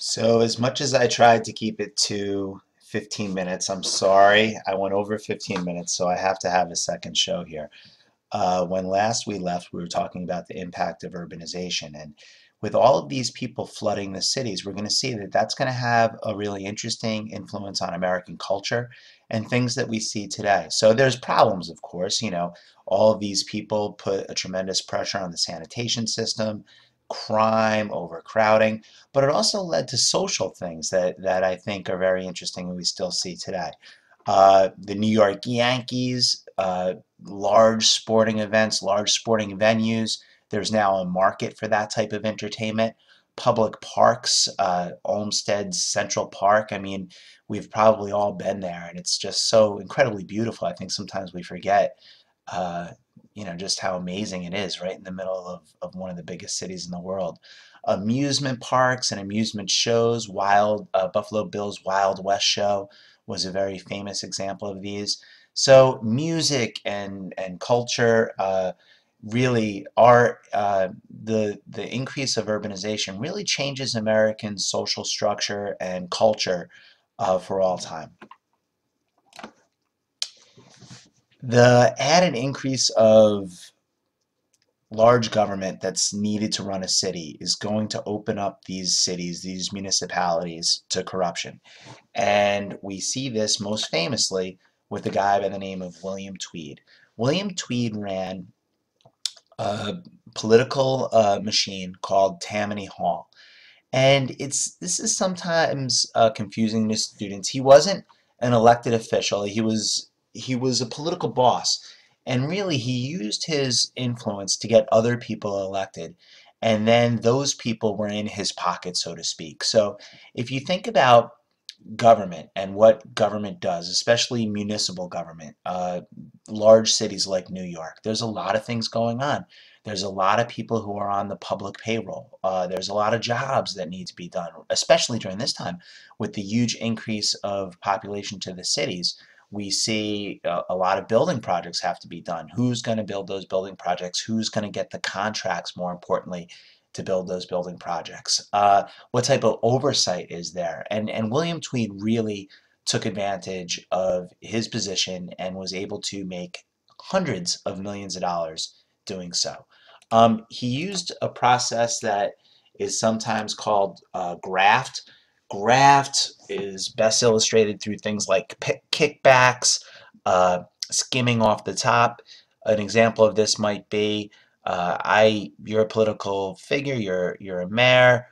So as much as I tried to keep it to 15 minutes, I'm sorry. I went over 15 minutes, so I have to have a second show here. When last we left, we were talking about the impact of urbanization. And with all of these people flooding the cities, we're going to see that that's going to have a really interesting influence on American culture and things that we see today. So there's problems, of course. All of these people put a tremendous pressure on the sanitation system, crime, overcrowding, but it also led to social things that I think are very interesting and we still see today. The New York Yankees, large sporting events, large sporting venues. There's now a market for that type of entertainment. Public parks, Olmsted's Central Park. I mean, we've probably all been there, and it's just so incredibly beautiful. I think sometimes we forget, uh, just how amazing it is right in the middle of one of the biggest cities in the world. Amusement parks and amusement shows, Buffalo Bill's Wild West show was a very famous example of these. So music and culture really are the increase of urbanization really changes American social structure and culture for all time. The added increase of large government that's needed to run a city is going to open up these cities, these municipalities, to corruption. And we see this most famously with a guy by the name of William Tweed. William Tweed ran a political machine called Tammany Hall. And this is sometimes confusing to students. He wasn't an elected official. He was a political boss, and really he used his influence to get other people elected, and then those people were in his pocket, so to speak. So if you think about government and what government does, especially municipal government, large cities like New York, there's a lot of things going on. There's a lot of people who are on the public payroll. There's a lot of jobs that need to be done, especially during this time with the huge increase of population to the cities. We see a lot of building projects have to be done. Who's going to build those building projects? Who's going to get the contracts, more importantly, to build those building projects? What type of oversight is there? And William Tweed really took advantage of his position and was able to make hundreds of millions of dollars doing so. He used a process that is sometimes called graft. Graft is best illustrated through things like kickbacks, skimming off the top. An example of this might be you're a political figure, you're a mayor,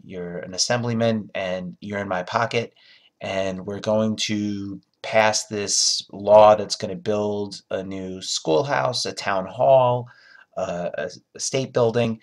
you're an assemblyman, and you're in my pocket, and we're going to pass this law that's going to build a new schoolhouse, a town hall, a state building,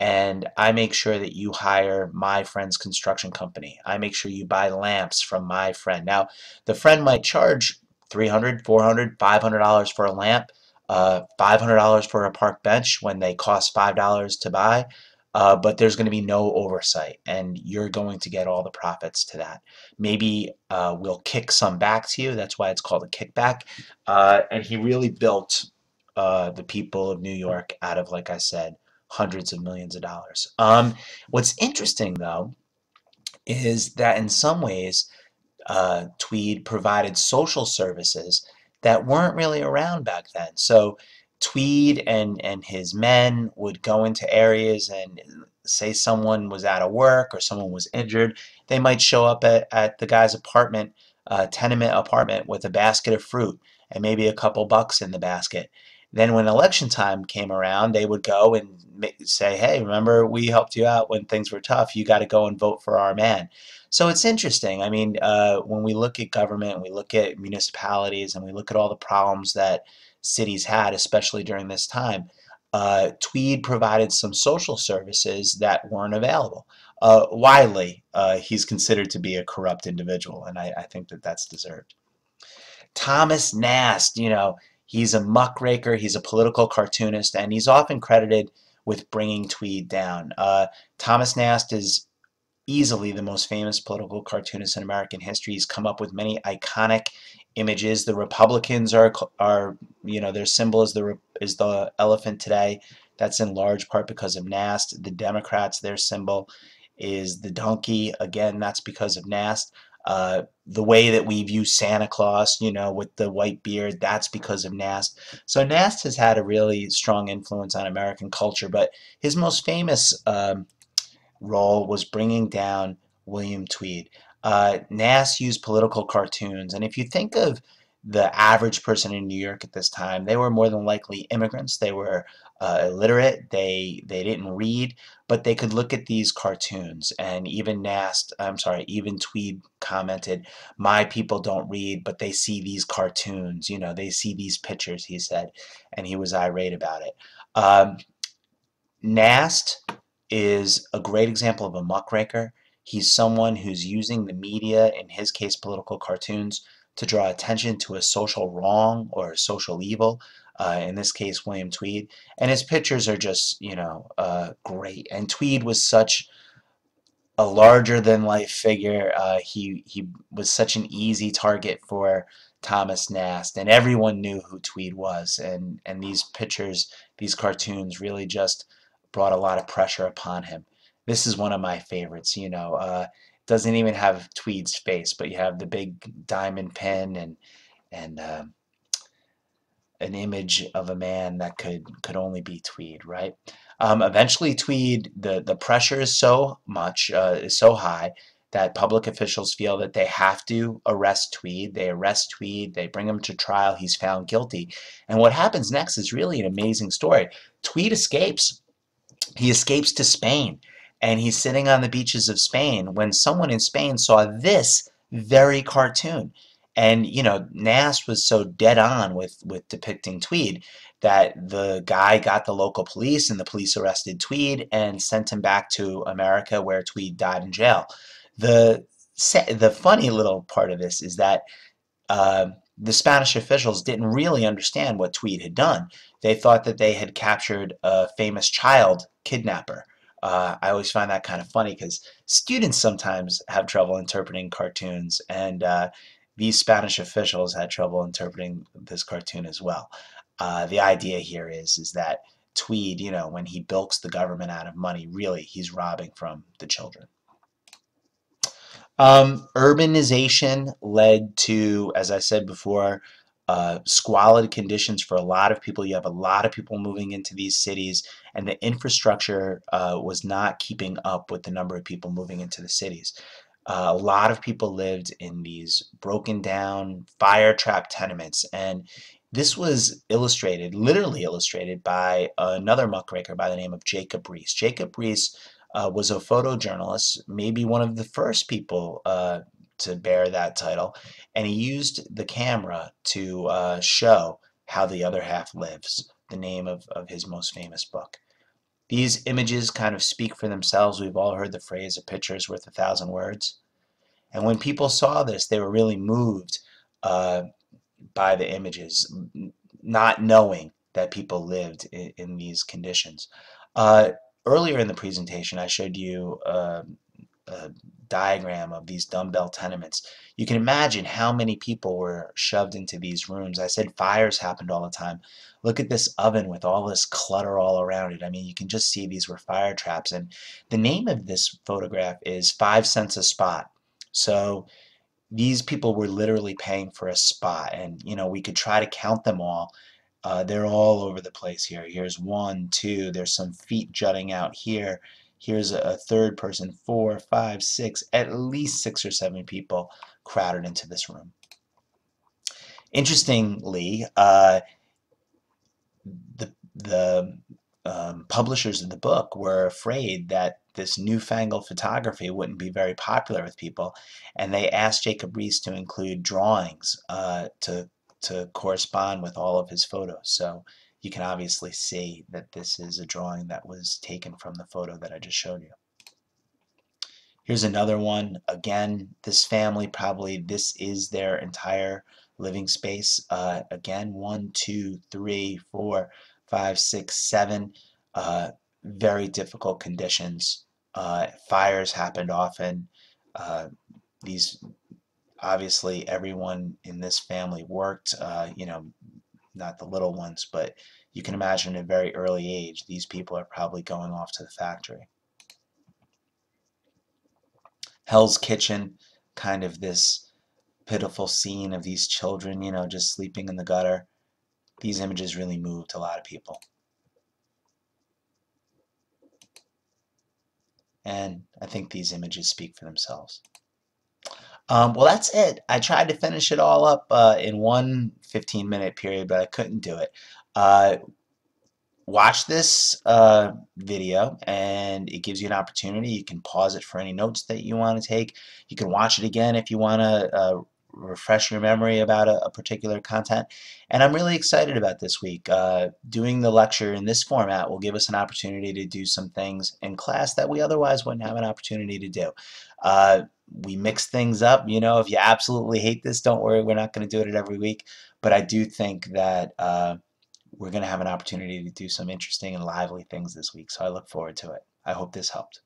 and I make sure that you hire my friend's construction company. I make sure you buy lamps from my friend. Now, the friend might charge $300, $400, $500 for a lamp, $500 for a park bench when they cost $5 to buy, but there's going to be no oversight, and you're going to get all the profits to that. Maybe we'll kick some back to you. That's why it's called a kickback. And he really built the people of New York out of, like I said, hundreds of millions of dollars. What's interesting, though, is that in some ways, Tweed provided social services that weren't really around back then. So Tweed and his men would go into areas and say someone was out of work or someone was injured. They might show up at the guy's apartment, tenement apartment, with a basket of fruit and maybe a couple bucks in the basket. Then when election time came around, they would go and say, hey, remember we helped you out when things were tough. You got to go and vote for our man. So it's interesting. I mean, when we look at government, we look at municipalities, and we look at all the problems that cities had, especially during this time, Tweed provided some social services that weren't available. Widely, he's considered to be a corrupt individual, and I think that that's deserved. Thomas Nast, he's a muckraker, he's a political cartoonist, and he's often credited with bringing Tweed down. Thomas Nast is easily the most famous political cartoonist in American history. He's come up with many iconic images. The Republicans are their symbol is the elephant today. That's in large part because of Nast. The Democrats, their symbol is the donkey. Again, that's because of Nast. The way that we view Santa Claus, with the white beard, that's because of Nast. So Nast has had a really strong influence on American culture, but his most famous role was bringing down William Tweed. Nass used political cartoons, and if you think of the average person in New York at this time, they were more than likely immigrants. They were illiterate. They didn't read, but they could look at these cartoons. And even even Tweed commented, "My people don't read, but they see these cartoons. They see these pictures," he said, and he was irate about it. Nast is a great example of a muckraker. He's someone who's using the media, in his case political cartoons, to draw attention to a social wrong or a social evil, in this case William Tweed. And his pictures are just, great. And Tweed was such a larger than life figure. He was such an easy target for Thomas Nast, and everyone knew who Tweed was. And these pictures, these cartoons, really just brought a lot of pressure upon him. This is one of my favorites. Doesn't even have Tweed's face, but you have the big diamond pin and an image of a man that could only be Tweed, right? Eventually, Tweed, the pressure is so high that public officials feel that they have to arrest Tweed. They arrest Tweed, they bring him to trial, he's found guilty. And what happens next is really an amazing story. Tweed escapes. He escapes to Spain, and he's sitting on the beaches of Spain when someone in Spain saw this very cartoon. And Nast was so dead on with depicting Tweed that the guy got the local police, and the police arrested Tweed and sent him back to America, where Tweed died in jail. The funny little part of this is that the Spanish officials didn't really understand what Tweed had done. They thought that they had captured a famous child kidnapper. I always find that kind of funny because students sometimes have trouble interpreting cartoons, and these Spanish officials had trouble interpreting this cartoon as well. The idea here is that Tweed, when he bilks the government out of money, really he's robbing from the children. Urbanization led to, as I said before, squalid conditions for a lot of people. You have a lot of people moving into these cities, and the infrastructure was not keeping up with the number of people moving into the cities. A lot of people lived in these broken down, fire-trapped tenements, and this was illustrated, literally illustrated, by another muckraker by the name of Jacob Riis. Jacob Riis was a photojournalist, maybe one of the first people to bear that title, and he used the camera to show how the other half lives, the name of his most famous book. These images kind of speak for themselves. We've all heard the phrase, "a picture is worth 1,000 words." And when people saw this, they were really moved uh, by the images, not knowing that people lived in these conditions. Uh, Earlier in the presentation, I showed you a diagram of these dumbbell tenements. You can imagine how many people were shoved into these rooms. I said fires happened all the time. Look at this oven with all this clutter all around it. I mean, you can just see these were fire traps. And the name of this photograph is 5 cents a spot. So these people were literally paying for a spot, and we could try to count them all. They're all over the place here. Here's one, two, there's some feet jutting out here. Here's a third person, four, five, six, at least 6 or 7 people crowded into this room. Interestingly, the publishers of the book were afraid that this newfangled photography wouldn't be very popular with people, and they asked Jacob Riis to include drawings to correspond with all of his photos. So you can obviously see that this is a drawing that was taken from the photo that I just showed you. Here's another one. Again, this family, probably this is their entire living space. Again, 1, 2, 3, 4, 5, 6, 7. Very difficult conditions. Fires happened often. These Obviously everyone in this family worked. Not the little ones, but you can imagine at a very early age, these people are probably going off to the factory. Hell's Kitchen, kind of this pitiful scene of these children, just sleeping in the gutter. These images really moved a lot of people. And I think these images speak for themselves. Well, that's it. I tried to finish it all up in one 15-minute period, but I couldn't do it. Uh, Watch this video, and it gives you an opportunity. You can pause it for any notes that you want to take. You can watch it again if you want to refresh your memory about a particular content. And I'm really excited about this week. Doing the lecture in this format will give us an opportunity to do some things in class that we otherwise wouldn't have an opportunity to do. We mix things up. If you absolutely hate this, don't worry, we're not going to do it every week. But I do think that we're going to have an opportunity to do some interesting and lively things this week. So I look forward to it. I hope this helped.